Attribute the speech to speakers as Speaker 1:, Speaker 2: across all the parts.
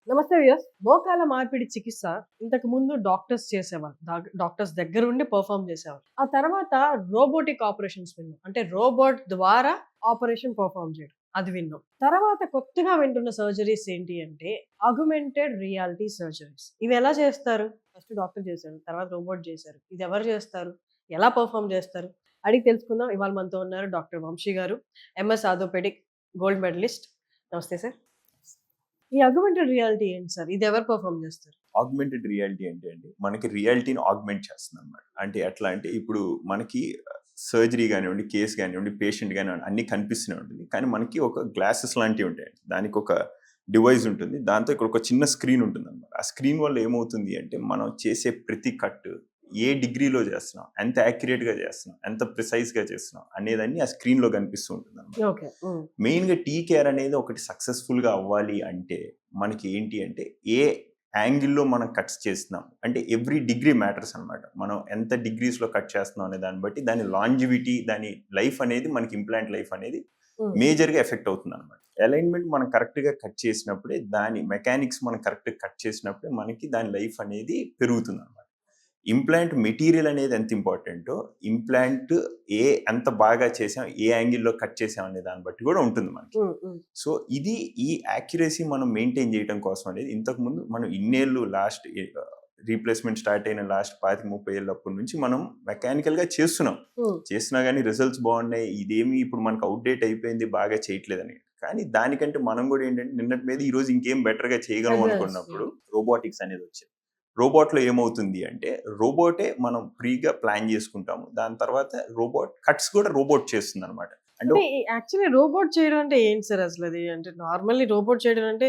Speaker 1: నమస్తే వ్యూయర్స్. మోకాల మార్పిడి చికిత్స ఇంతకు ముందు డాక్టర్స్ చేసేవాళ్ళు. డాక్టర్స్ దగ్గర ఉండి పెర్ఫార్మ్ చేసేవాళ్ళు. ఆ తర్వాత రోబోటిక్ ఆపరేషన్స్ విన్నాం. అంటే రోబోట్ ద్వారా ఆపరేషన్ పెర్ఫార్మ్ చేయడం. అది విన్నాం. తర్వాత కొత్తగా వింటున్న సర్జరీస్ ఏంటి అంటే ఆగ్మెంటెడ్ రియాలిటీ సర్జరీస్. ఇవి ఎలా చేస్తారు? ఫస్ట్ డాక్టర్ చేశారు. తర్వాత రోబోట్ చేశారు. ఇది ఎవరు చేస్తారు? ఎలా పెర్ఫార్మ్ చేస్తారు? అడిగి తెలుసుకుందాం. ఇవాళ మనతో ఉన్నారు డాక్టర్ వంశీ గారు. MS orthopaedic gold medalist. నమస్తే సార్. ఈ ఆగ్మెంటెడ్ రియాలిటీ ఏంటి సార్? ఇది ఎవరు పెర్ఫార్మ్ చేస్తారు?
Speaker 2: ఆగ్మెంటెడ్ రియాలిటీ అంటే అండి మనకి రియాలిటీని ఆగ్మెంట్ చేస్తుంది అనమాట. అంటే ఎట్లా అంటే ఇప్పుడు మనకి సర్జరీ కానివ్వండి, కేస్ కానివ్వండి, పేషెంట్ కానివ్వండి అన్నీ కనిపిస్తూనే ఉంటుంది. కానీ మనకి ఒక గ్లాసెస్ లాంటివి ఉంటాయండి. దానికి ఒక డివైస్ ఉంటుంది. దాంతో ఇక్కడ ఒక చిన్న స్క్రీన్ ఉంటుంది అనమాట. ఆ స్క్రీన్ వల్ల ఏమవుతుంది అంటే మనం చేసే ప్రతి కట్ ఏ డిగ్రీలో చేస్తున్నాం, ఎంత యాక్యురేట్గా చేస్తున్నాం, ఎంత ప్రిసైజ్గా చేస్తున్నాం అనేదాన్ని ఆ స్క్రీన్లో కనిపిస్తూ ఉంటుంది అనమాట.
Speaker 1: ఓకే.
Speaker 2: మెయిన్గా టీ కేర్ అనేది ఒకటి సక్సెస్ఫుల్గా అవ్వాలి అంటే మనకి ఏంటి అంటే ఏ యాంగిల్లో మనం కట్స్ చేస్తున్నాం అంటే ఎవ్రీ డిగ్రీ మ్యాటర్స్ అనమాట. మనం ఎంత డిగ్రీస్లో కట్ చేస్తున్నాం అనే దాన్ని బట్టి దాని లాంజివిటీ, దాని లైఫ్ అనేది మనకి ఇంప్లాంట్ లైఫ్ అనేది మేజర్గా ఎఫెక్ట్ అవుతుంది అనమాట. అలైన్మెంట్ మనం కరెక్ట్గా కట్ చేసినప్పుడే, దాని మెకానిక్స్ మనం కరెక్ట్గా కట్ చేసినప్పుడే మనకి దాని లైఫ్ అనేది పెరుగుతుంది అనమాట. ఇంప్లాంట్ మెటీరియల్ అనేది ఎంత ఇంపార్టెంటో ఇంప్లాంట్ ఎంత బాగా చేసాం, ఏ యాంగిల్లో కట్ చేసాం అనే దాన్ని బట్టి కూడా ఉంటుంది మనకి. సో ఇది ఈ యాక్యురసీ మనం మెయింటైన్ చేయడం కోసం అనేది ఇంతకుముందు మనం ఇన్నేళ్ళు లాస్ట్ రీప్లేస్మెంట్ స్టార్ట్ అయిన లాస్ట్ 25-30 ఏళ్ళప్పటి నుంచి మనం మెకానికల్గా చేస్తున్నా కానీ రిజల్ట్స్ బాగున్నాయి. ఇదేమి ఇప్పుడు మనకు అవుట్డేట్ అయిపోయింది, బాగా చేయట్లేదని. కానీ దానికంటే మనం కూడా ఏంటంటే నిన్నటి మీద ఈరోజు ఇంకేం బెటర్గా చేయగలం అనుకున్నప్పుడు రోబోటిక్స్ అనేది వచ్చింది. రోబోట్లో ఏమవుతుంది అంటే రోబోటే మనం ఫ్రీగా ప్లాన్ చేసుకుంటాము. దాని తర్వాత రోబోట్ కట్స్ కూడా రోబోట్ చేస్తుంది అనమాట.
Speaker 1: అంటే యాక్చువల్లీ రోబోట్ చేయడం అంటే ఏంటి సార్ అసలు అది? అంటే నార్మల్లీ రోబోట్ చేయడం అంటే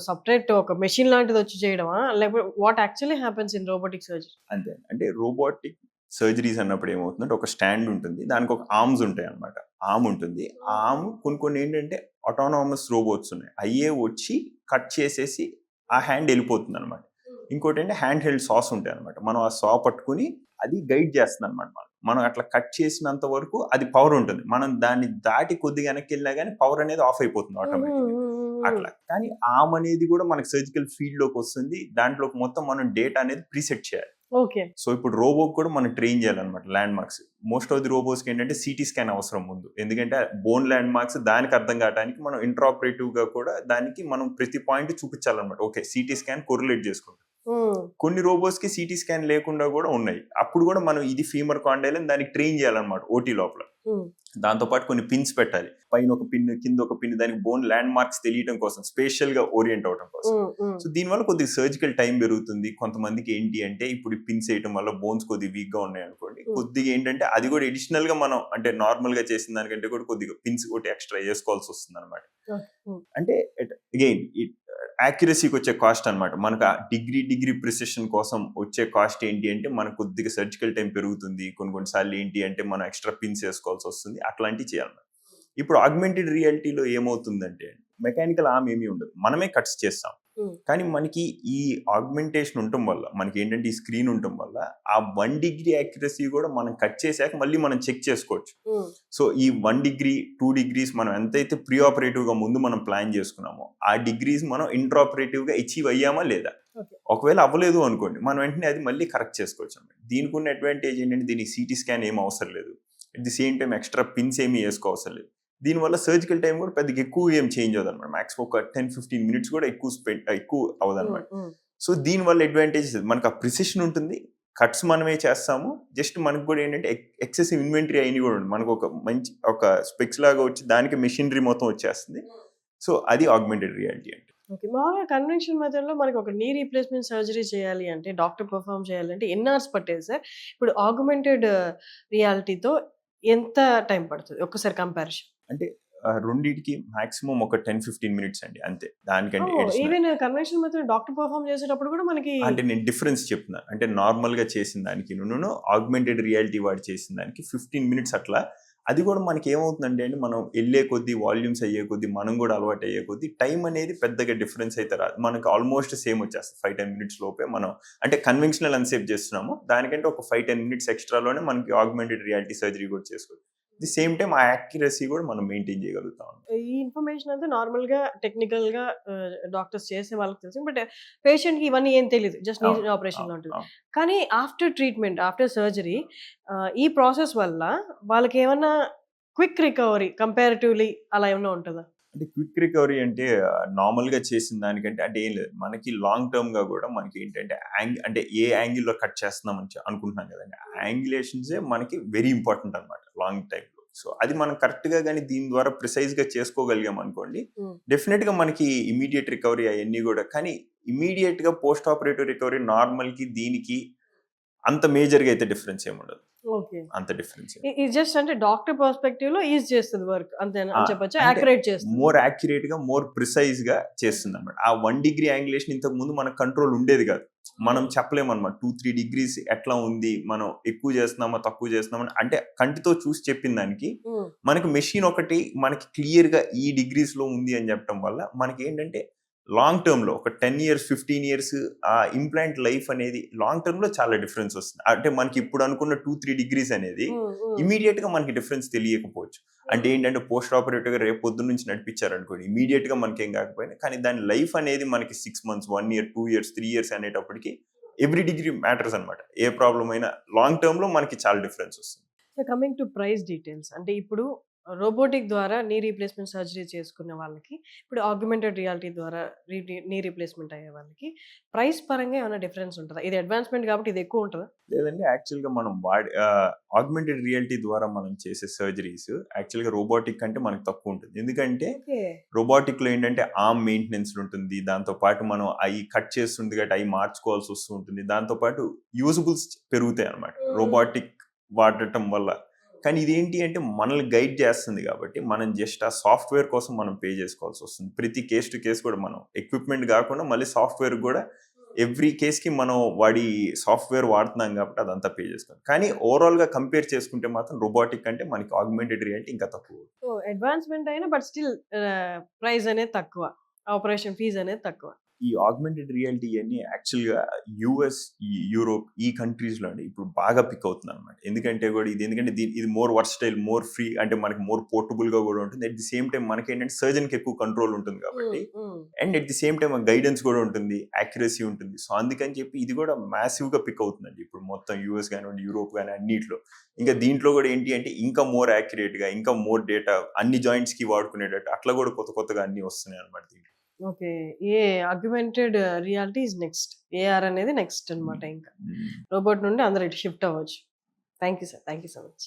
Speaker 1: సెపరేట్ ఒక మెషిన్ లాంటిది వచ్చి చేయడమా? లేకపోతే what actually happens in robotic surgery?
Speaker 2: అంతే. అంటే రోబోటిక్ సర్జరీస్ అన్నప్పుడు ఏమవుతుందంటే ఒక స్టాండ్ ఉంటుంది. దానికి ఒక ఆర్మ్స్ ఉంటాయి అనమాట. ఆర్మ్ ఉంటుంది. ఆ ఆర్మ్ కొన్ని ఏంటంటే ఆటోనామస్ రోబోట్స్ ఉన్నాయి. అయ్యే వచ్చి కట్ చేసేసి ఆ హ్యాండ్ వెళ్ళిపోతుంది అనమాట. ఇంకోటి అంటే హ్యాండ్ హెల్డ్ సాస్ ఉంటాయి అనమాట. మనం ఆ సా పట్టుకుని అది గైడ్ చేస్తుంది అనమాట. మనం అట్లా కట్ చేసినంత వరకు అది పవర్ ఉంటుంది. మనం దాన్ని దాటి కొద్దిగా వెనక్కి వెళ్ళినా కానీ పవర్ అనేది ఆఫ్ అయిపోతుంది ఆటోమేటిక్గా. అట్లా కానీ ఆర్మ్ అనేది కూడా మనకి సర్జికల్ ఫీల్డ్ లోకి వస్తుంది. దాంట్లోకి మొత్తం మనం డేటా అనేది ప్రీసెట్ చేయాలి.
Speaker 1: ఓకే.
Speaker 2: సో ఇప్పుడు రోబో కూడా మనం ట్రైన్ చేయాలన్నమాట. Landmarks most of the రోబోస్కి ఏంటంటే సిటీ స్కాన్ అవసరం ముందు. ఎందుకంటే బోన్ ల్యాండ్ మార్క్స్ దానికి అర్థం కావడానికి మనం ఇంట్రాపరేటివ్ గా కూడా దానికి మనం ప్రతి పాయింట్ చూపించాలన్నమాట. ఓకే, సిటీ స్కాన్ కొరిలేట్ చేసుకుంటాం. కొన్ని రోబోస్ కి సిటీ స్కాన్ లేకుండా కూడా ఉన్నాయి. అప్పుడు కూడా మనం ఇది ఫీమర్ కాండైల్ దానికి ట్రైన్ చేయాలన్నమాట ఓటీ లోపల. దాంతో పాటు కొన్ని పిన్స్ పెట్టాలి. పైన ఒక పిన్, కింద ఒక పిన్, దానికి బోన్ ల్యాండ్ మార్క్స్ తెలియడం కోసం, స్పేషియల్ గా ఓరియంట్ అవడం కోసం. సో దీనివల్ల కొద్దిగా సర్జికల్ టైం పెరుగుతుంది. కొంతమందికి ఏంటి అంటే ఇప్పుడు పిన్స్ వేయడం వల్ల బోన్స్ కొద్దిగా వీక్ గా ఉన్నాయి అనుకోండి, కొద్దిగా ఏంటంటే అది కూడా అడిషనల్ గా మనం అంటే నార్మల్ గా చేసిన దానికంటే కూడా కొద్దిగా పిన్స్ ఒకటి ఎక్స్ట్రా వేసుకోవాల్సి వస్తుంది అనమాట. అంటే అగైన్ యాక్యురసీకి వచ్చే కాస్ట్ అనమాట. మనకు ఆ డిగ్రీ ప్రిసిషన్ కోసం వచ్చే కాస్ట్ ఏంటి అంటే మనకు కొద్దిగా సర్జికల్ టైం పెరుగుతుంది. కొన్నిసార్లు ఏంటి అంటే మనం ఎక్స్ట్రా పిన్స్ వేసుకోవాల్సి వస్తుంది. అట్లాంటివి చేయాలి. ఇప్పుడు ఆగ్మెంటెడ్ రియాలిటీలో ఏమవుతుందంటే మెకానికల్ ఆర్మ్ ఏమీ ఉండదు, మనమే కట్స్ చేస్తాం. కానీ మనకి ఈ ఆగ్మెంటేషన్ ఉండటం వల్ల మనకి ఏంటంటే ఈ స్క్రీన్ ఉండటం వల్ల ఆ 1 డిగ్రీ యాక్యురసీ కూడా మనం కట్ చేశాక మళ్ళీ మనం చెక్ చేసుకోవచ్చు. సో ఈ 1 డిగ్రీ 2 డిగ్రీస్ మనం ఎంతైతే ప్రీ ఆపరేటివ్ గా ముందు మనం ప్లాన్ చేసుకున్నామో ఆ డిగ్రీస్ మనం ఇంట్రాపరేటివ్ గా అచీవ్ అయ్యామా లేదా. ఒకవేళ అవ్వలేదు అనుకోండి, మనం వెంటనే అది మళ్ళీ కరెక్ట్ చేసుకోవచ్చు అన్నమాట. దీనికి ఉన్న అడ్వాంటేజ్ ఏంటంటే దీనికి సిటీ స్కాన్ ఏం అవసరం లేదు. At the same time extra pins ఏమీ వేసుకోవసరం లేదు. దీనివల్ల సర్జికల్ టైం కూడా పెద్దగా ఎక్కువ ఏం చేంజ్ అవ్వదు అనమాట. మ్యాక్సిమం ఒక 10-15 మినిట్స్ కూడా ఎక్కువ అవ్వదు అనమాట. సో దీనివల్ల అడ్వాంటేజెస్ మనకు ఆ ప్రిసిషన్ ఉంటుంది, కట్స్ మనమే చేస్తాము. జస్ట్ మనకు కూడా ఏంటంటే ఎక్సెసివ్ ఇన్వెంటరీ అయిన కూడా ఉంటుంది. మనకు ఒక మంచి ఒక స్పెక్స్ లాగా వచ్చి దానికి మెషినరీ మొత్తం వచ్చేస్తుంది. సో అది ఆగ్మెంటెడ్ రియాలిటీ అంటే.
Speaker 1: ఓకే. మామూలుగా కన్వెన్షనల్ మెథడ్‌లో మనకి ఒక నీ రీప్లేస్మెంట్ సర్జరీ చేయాలి అంటే డాక్టర్ పెర్ఫార్మ్ చేయాలంటే ఎన్ని అవర్స్ పట్టేది సార్? ఇప్పుడు ఆగ్మెంటెడ్ రియాలిటీతో ఎంత టైం పడుతుంది? ఒక్కసారి కంపారిజన్.
Speaker 2: అంటే రెండిటికి మాక్సిమం ఒక 10-15 మినిట్స్ అండి, అంతే. దానికంటే
Speaker 1: even conventional method doctor perform చేసేటప్పుడు కూడా మనకి
Speaker 2: అంటే నేను డిఫరెన్స్ చెప్తున్నాను. అంటే నార్మల్ గా చేసిన దానికి ఆగ్మెంటెడ్ రియాలిటీ వాడు చేసిన దానికి 15 మినిట్స్ అట్లా. అది కూడా మనకి ఏమవుతుందంటే అండి, మనం వెళ్ళే కొద్దీ వాల్యూమ్స్ అయ్యే కొద్దీ మనం కూడా అలవాటు అయ్యే కొద్దీ టైం అనేది పెద్దగా డిఫరెన్స్ అయితే రాదు. మనకి ఆల్మోస్ట్ సేమ్ వచ్చేస్తుంది. 5-10 మినిట్స్ లోపే మనం అంటే కన్వెన్షనల్ ఎంతసేపు చేస్తున్నాము దానికంటే ఒక 5-10 మినిట్స్ ఎక్స్ట్రాలోనే మనకి ఆగ్మెంటెడ్ రియాలిటీ సర్జరీ కూడా చేసుకోవచ్చు. ది సేమ్ టైం ఆ యాక్యురసీ కూడా మనం మెయింటైన్ చేయగలుగుతాం.
Speaker 1: ఈ ఇన్ఫర్మేషన్ అంతా నార్మల్‌గా టెక్నికల్‌గా డాక్టర్స్ చేసే వాళ్ళకి తెలుసు. బట్ పేషెంట్‌కి ఇవన్నీ ఏం తెలీదు. జస్ట్ నీ
Speaker 2: అవును.
Speaker 1: ఆపరేషన్‌లో
Speaker 2: అవును.
Speaker 1: ఉంటది.
Speaker 2: అవును.
Speaker 1: కానీ ఆఫ్టర్ ట్రీట్మెంట్, ఆఫ్టర్ సర్జరీ ఈ ప్రాసెస్ వల్ల వాళ్ళకేమన్నా క్విక్ రికవరీ కంపారిటివ్‌లీ అలా ఏమన్నా ఉంటదా?
Speaker 2: అంటే క్విక్ రికవరీ అంటే నార్మల్‌గా చేసిన దానికంటే అంటే ఏం లేదు. మనకి లాంగ్ టర్మ్‌గా గూడా మనకేంటంటే అంటే ఏ యాంగిల్‌లో కట్ చేస్తున్నామని అనుకుంటున్నాం గదండీ. యాంగిలేషన్సే మనకి వెరీ ఇంపార్టెంట్ అనమాట లాంగ్ టైమ్‌లో. సో, అది మనం కరెక్ట్‌గా గాని దీని ద్వారా ప్రిసైజ్‌గా చేసుకోగలిగామనుకోండి,
Speaker 1: హ్మ్.
Speaker 2: డెఫినిట్‌గా మనకి ఇమ్మీడియేట్ రికవరీ అయన్నీ గూడా కానీ ఇమ్మీడియేట్‌గా పోస్ట్ ఆపరేటివ్ రికవరీ నార్మల్‌కి దీనికి అంత మేజర్‌గా అయితే డిఫరెన్స్ ఏముండదు.
Speaker 1: ఓకే.
Speaker 2: అంత డిఫరెన్స్
Speaker 1: ఇది జస్ట్ అంటే డాక్టర్ పర్స్‌పెక్టివ్‌లో ఈజ్ చేస్తది వర్క్ అంతేనా
Speaker 2: ఆ!
Speaker 1: అని చెప్పొచ్చా?
Speaker 2: అంటే
Speaker 1: యాక్యురేట్ చేస్తది.
Speaker 2: మోర్ యాక్యురేట్‌గా, మోర్ ప్రిసైజ్‌గా చేస్తుందన్నమాట. ఆ 1 డిగ్రీ యాంగులేషన్ ఇంతకుముందు మనకు కంట్రోల్ ఉండేది కాదు. మనం చెప్పలేమన్నమాట. 2, 3 డిగ్రీస్ ఎట్లా ఉంది? మనం ఎక్కువ చేస్తున్నామా? తక్కువ చేస్తున్నామా? అంటే కంటితో చూసి చెప్పిన దానికి
Speaker 1: హ్మ్.
Speaker 2: మనకి మెషిన్ ఒకటి మనకి క్లియర్‌గా ఈ డిగ్రీస్‌లో ఉంది అని చెప్పడం వల్ల మనకేంటంటే లాంగ్ టర్మ్‌లో ఒక 10 ఇయర్స్, 15 ఇయర్స్ ఆ ఇంప్లాంట్ లైఫ్ అనేది లాంగ్ టర్మ్‌లో చాలా డిఫరెన్స్ వస్తుంది. అంటే మనకి ఇప్పుడు అనుకున్న 2, 3 డిగ్రీస్ అనేది
Speaker 1: హ్మ్. హ్మ్.
Speaker 2: ఇమ్మీడియేట్‌గా మనకి డిఫరెన్స్ తెలియకపోవచ్చు. అంటే ఏంటంటే పోస్ట్ ఆపరేటివ్‌గా రేపు పొద్దున్న నుంచి నడిపించారనుకోండి. ఇమ్మీడియేట్‌గా మనకేం కాకపోయినా కానీ దాని లైఫ్ అనేది మనకి 6 మంత్స్, 1 ఇయర్, 2 ఇయర్స్, 3 ఇయర్స్ అనేటప్పటికి ఎవ్రీ డిగ్రీ మ్యాటర్స్ అన్నమాట. ఏ ప్రాబ్లమ్ అయినా లాంగ్ టర్మ్‌లో మనకి చాలా డిఫరెన్స్ వస్తుంది.
Speaker 1: So, coming to price details. అంటే ఇప్పుడు రోబోటిక్ ద్వారా నీ రీప్లేస్‌మెంట్ సర్జరీ చేసుకునే వాళ్ళకి, ఇప్పుడు ఆగ్మెంటెడ్ రియాలిటీ ద్వారా నీ రీప్లేస్‌మెంట్ అయ్యే వాళ్ళకి ప్రైస్ పరంగా ఏమైనా డిఫరెన్స్ ఉంటదా? ఇది అడ్వాన్స్‌మెంట్ కాబట్టి ఇది ఎక్కువ ఉంటదా?
Speaker 2: లేదండి యాక్చువల్‌గా మనం ఆగ్మెంటెడ్ రియాలిటీ ద్వారా మనం చేసే సర్జరీస్ యాక్చువల్‌గా రోబోటిక్ కంటే మనకు తక్కువ ఉంటుంది. ఎందుకంటే
Speaker 1: ఓకే.
Speaker 2: రోబోటిక్‌లో ఏంటంటే ఆర్మ్ మెయింటెనెన్స్ ఉంటుంది. దాంతో పాటు మనం అయి కట్ చేస్తుంది కాబట్టి అయి మార్చుకోవాల్సి వస్తూ ఉంటుంది. దాంతో పాటు యూజబుల్స్ పెరుగుతాయి అన్నమాట. రోబోటిక్ వాడటం వల్ల. కానీ ఇదేంటి అంటే మనల్ని గైడ్ చేస్తుంది కాబట్టి మనం జస్ట్ ఆ సాఫ్ట్‌వేర్ కోసం మనం పే చేసుకోవాల్సి వస్తుంది. ప్రతి కేస్ టు కేస్ కూడా మనం ఎక్విప్‌మెంట్ కాకుండా మళ్ళీ సాఫ్ట్‌వేర్ కూడా ఎవ్రీ కేస్‌కి మనం వాడి సాఫ్ట్‌వేర్ వాడుతున్నాం కాబట్టి అదంతా పే చేసుకోవాలి. కానీ ఓవరాల్‌గా కంపేర్ చేసుకుంటే మాత్రం రోబోటిక్ అంటే మనకి ఆగ్మెంటెడ్ రియాలిటీ ఇంకా తక్కువ.
Speaker 1: సో, అడ్వాన్స్‌మెంట్ అయినా బట్ స్టిల్ ప్రైస్ అనేది తక్కువ. ఆపరేషన్ ఫీజ్ అనేది తక్కువ.
Speaker 2: ఈ ఆగ్మెంటెడ్ రియాలిటీ ఇయన్నీ యాక్చువల్‌గా యూఎస్, యూరోప్ ఈ కంట్రీస్‌లో అండి ఇప్పుడు బాగా పిక్ అవుతుందన్నమాట. ఎందుకంటే కూడా ఎందుకంటే ఇది మోర్ వర్సటైల్, మోర్ ఫ్రీ అంటే మనకి మోర్ పోర్టబుల్‌గా కూడా ఉంటుంది. అట్ ది సేమ్ టైమ్ మనకేంటంటే సర్జన్‌కి ఎక్కువ కంట్రోల్ ఉంటుంది కాబట్టి
Speaker 1: హ్మ్. హ్మ్.
Speaker 2: And at the same time guidance కూడా ఉంటుంది. యాక్యురసీ ఉంటుంది. సో, అందుకని చెప్పి ఇది కూడా మాసివ్‌గా పిక్ అవుతుందండి. ఇప్పుడు మొత్తం యూఎస్ గానివ్వండి, యూరోప్ గాని అన్నిట్లో. ఇంకా దీంట్లో కూడా ఏంటి అంటే ఇంకా మోర్ యాక్యురేట్‌గా, ఇంకా మోర్ డేటా అన్ని జాయింట్స్‌కి వాడుకునేటట్టు అట్లా కూడా కొత్తగా అన్నీ వస్తున్నాయన్నమాట దీంట్లో.
Speaker 1: Okay. Augmented reality is next. AR అనేది నెక్స్ట్ అన్నమాట
Speaker 2: హ్మ్.
Speaker 1: ఇంకా.
Speaker 2: హ్మ్.
Speaker 1: రోబోట్ నుండి అందరూ ఇటు షిఫ్ట్ అవ్వచ్చు. Thank you sir. Thank you so much.